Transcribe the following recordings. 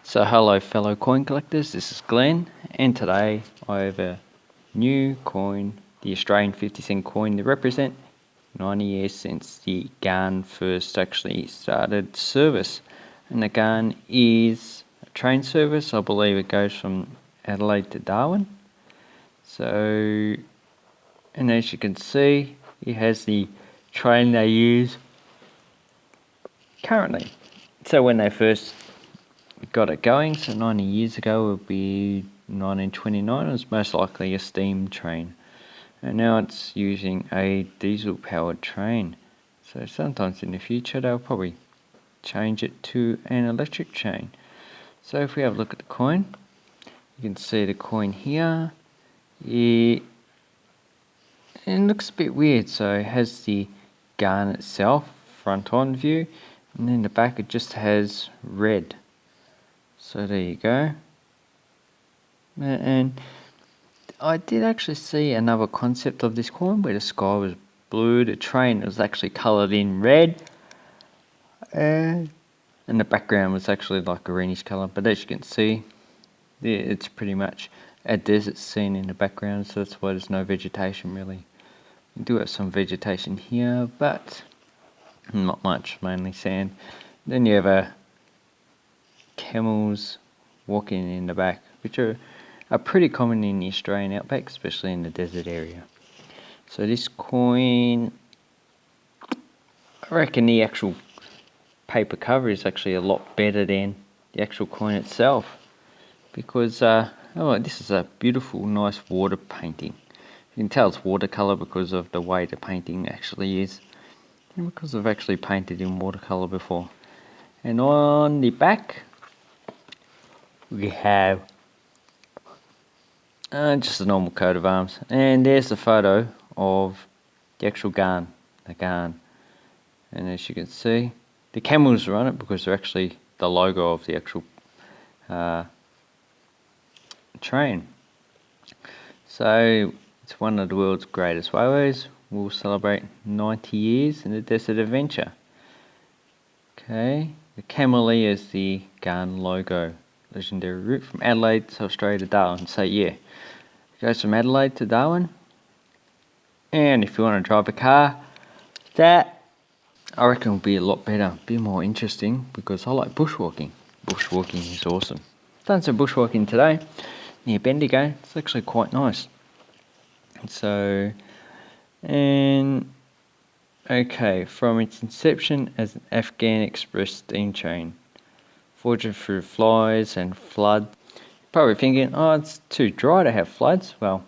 So hello fellow coin collectors, this is Glenn, and today I have a new coin, the Australian 50-cent coin, to represent 90 years since the Ghan first actually started service. And the Ghan is a train service. I believe it goes from Adelaide to Darwin. So, and as you can see, it has the train they use currently. So when they first got it going, so 90 years ago, it would be 1929, it was most likely a steam train. And now it's using a diesel powered train. So sometimes in the future they'll probably change it to an electric train. So if we have a look at the coin, you can see the coin here. It looks a bit weird. So it has the Ghan itself, front on view, and then the back it just has red. So there you go. And I did actually see another concept of this coin where the sky was blue, the train was actually coloured in red, and the background was actually like a greenish colour. But as you can see, it's pretty much a desert scene in the background, so that's why there's no vegetation really. We do have some vegetation here, but not much, mainly sand. Then you have camels walking in the back, which are pretty common in the Australian outback, especially in the desert area. So this coin, I reckon the actual paper cover is actually a lot better than the actual coin itself, because this is a beautiful, nice water painting. You can tell it's watercolor because of the way the painting actually is, and because I've actually painted in watercolor before. And on the back, we have just a normal coat of arms, and there's the photo of the actual Ghan, the Ghan. And as you can see, the camels are on it because they're actually the logo of the actual train. So it's one of the world's greatest railways. We'll celebrate 90 years in the desert adventure. Okay, the camel is the Ghan logo. Legendary route from Adelaide, South Australia to Darwin. So yeah, it goes from Adelaide to Darwin. And if you want to drive a car, that I reckon will be a lot better, be more interesting, because I like bushwalking. Bushwalking is awesome. Done some bushwalking today near Bendigo. It's actually quite nice. So, and okay, from its inception as an Afghan express steam train, forged through flies and flood. Probably thinking, oh, it's too dry to have floods. Well,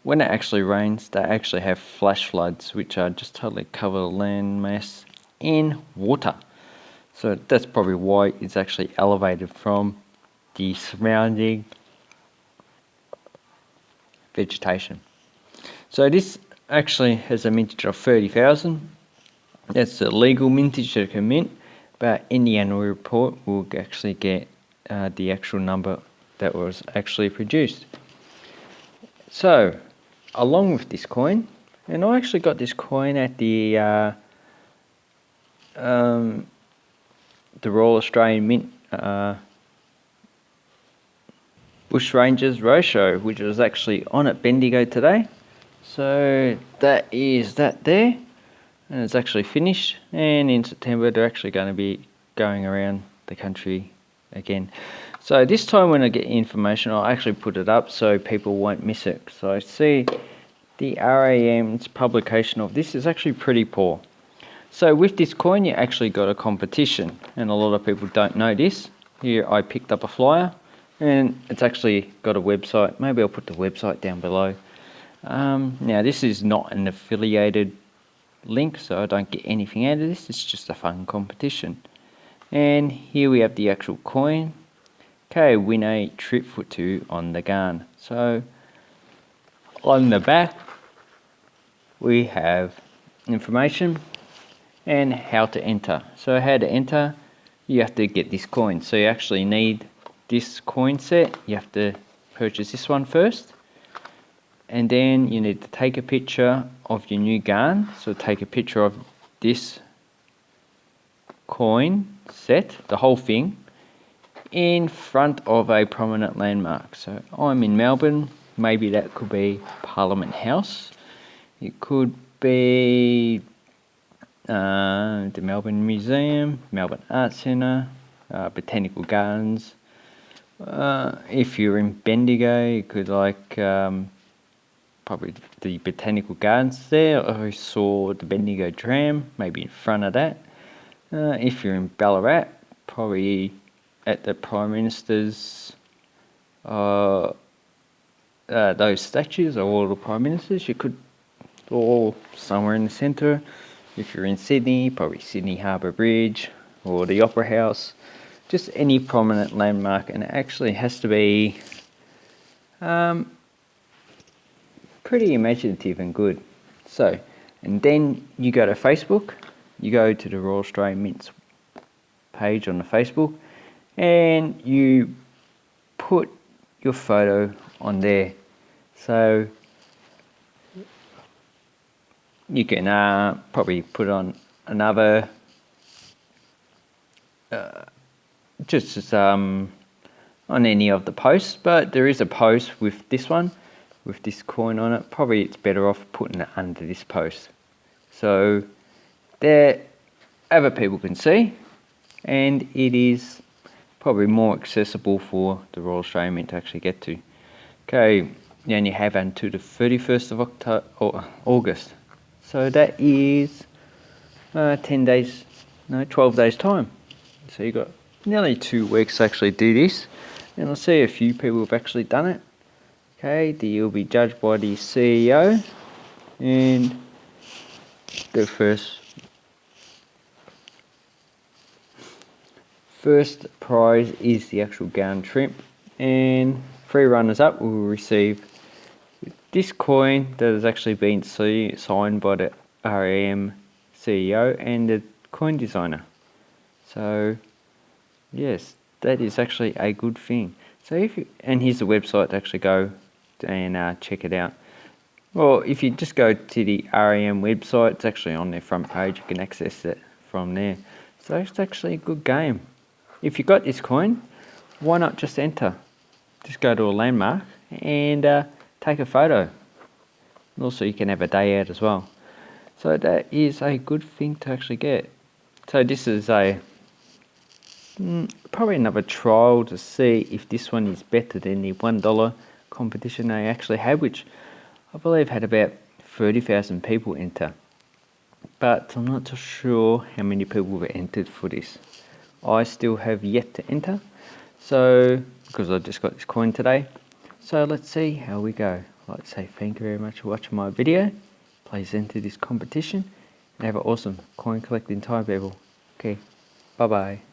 when it actually rains, they actually have flash floods, which are just totally cover the landmass in water. So that's probably why it's actually elevated from the surrounding vegetation. So this actually has a mintage of 30,000. That's the legal mintage that it can mint, but in the annual report we'll actually get the actual number that was actually produced. So along with this coin, and I actually got this coin at the Royal Australian Mint Bush Rangers Roadshow, which was actually on at Bendigo today. So that is that there, and it's actually finished, and in September they're actually going to be going around the country again. So this time when I get information, I'll actually put it up so people won't miss it. So I see the RAM's publication of this is actually pretty poor. So with this coin you actually got a competition, and a lot of people don't know this. Here I picked up a flyer, and it's actually got a website. Maybe I'll put the website down below. Now this is not an affiliated link, so I don't get anything out of this. It's just a fun competition. And here we have the actual coin. Okay, win a trip for two on the Ghan. So on the back we have information and how to enter. So how to enter, you have to get this coin. So you actually need this coin set. You have to purchase this one first, and then you need to take a picture of your new Ghan. So take a picture of this coin set, the whole thing, in front of a prominent landmark. So I'm in Melbourne, maybe that could be Parliament House, it could be the Melbourne Museum, Melbourne Arts Centre, Botanical Gardens. If you're in Bendigo, you could like probably the Botanical Gardens there. I saw the Bendigo tram, maybe in front of that. If you're in Ballarat, probably at the Prime Minister's, those statues of all the Prime Ministers, you could, or somewhere in the centre. If you're in Sydney, probably Sydney Harbour Bridge or the Opera House, just any prominent landmark, and it actually has to be pretty imaginative and good. So, and then you go to Facebook, you go to the Royal Australian Mint's page on the Facebook, and you put your photo on there. So you can probably put on another, just on any of the posts, but there is a post with this one, with this coin on it. Probably it's better off putting it under this post, so that other people can see, and it is probably more accessible for the Royal Australian Mint to actually get to. Okay, you only have until the 31st of October or August, so that is 10 days, no, 12 days time. So you got nearly 2 weeks to actually do this, and I see a few people have actually done it. Okay, you'll be judged by the CEO, and the first prize is the actual Ghan shrimp, and 3 runners up will receive this coin that has actually been signed by the RAM CEO and the coin designer. So yes, that is actually a good thing. So and here's the website to actually go and check it out. Well, if you just go to the RAM website, it's actually on their front page. You can access it from there. So it's actually a good game. If you got this coin, why not just enter? Just go to a landmark and take a photo. And also you can have a day out as well. So that is a good thing to actually get. So this is probably another trial to see if this one is better than the $1 competition they actually had, which I believe had about 30,000 people enter. But I'm not too sure how many people were entered for this. I still have yet to enter, so because I just got this coin today. So let's see how we go. I'd like to say thank you very much for watching my video. Please enter this competition and have an awesome coin collecting time, people. Okay, bye bye.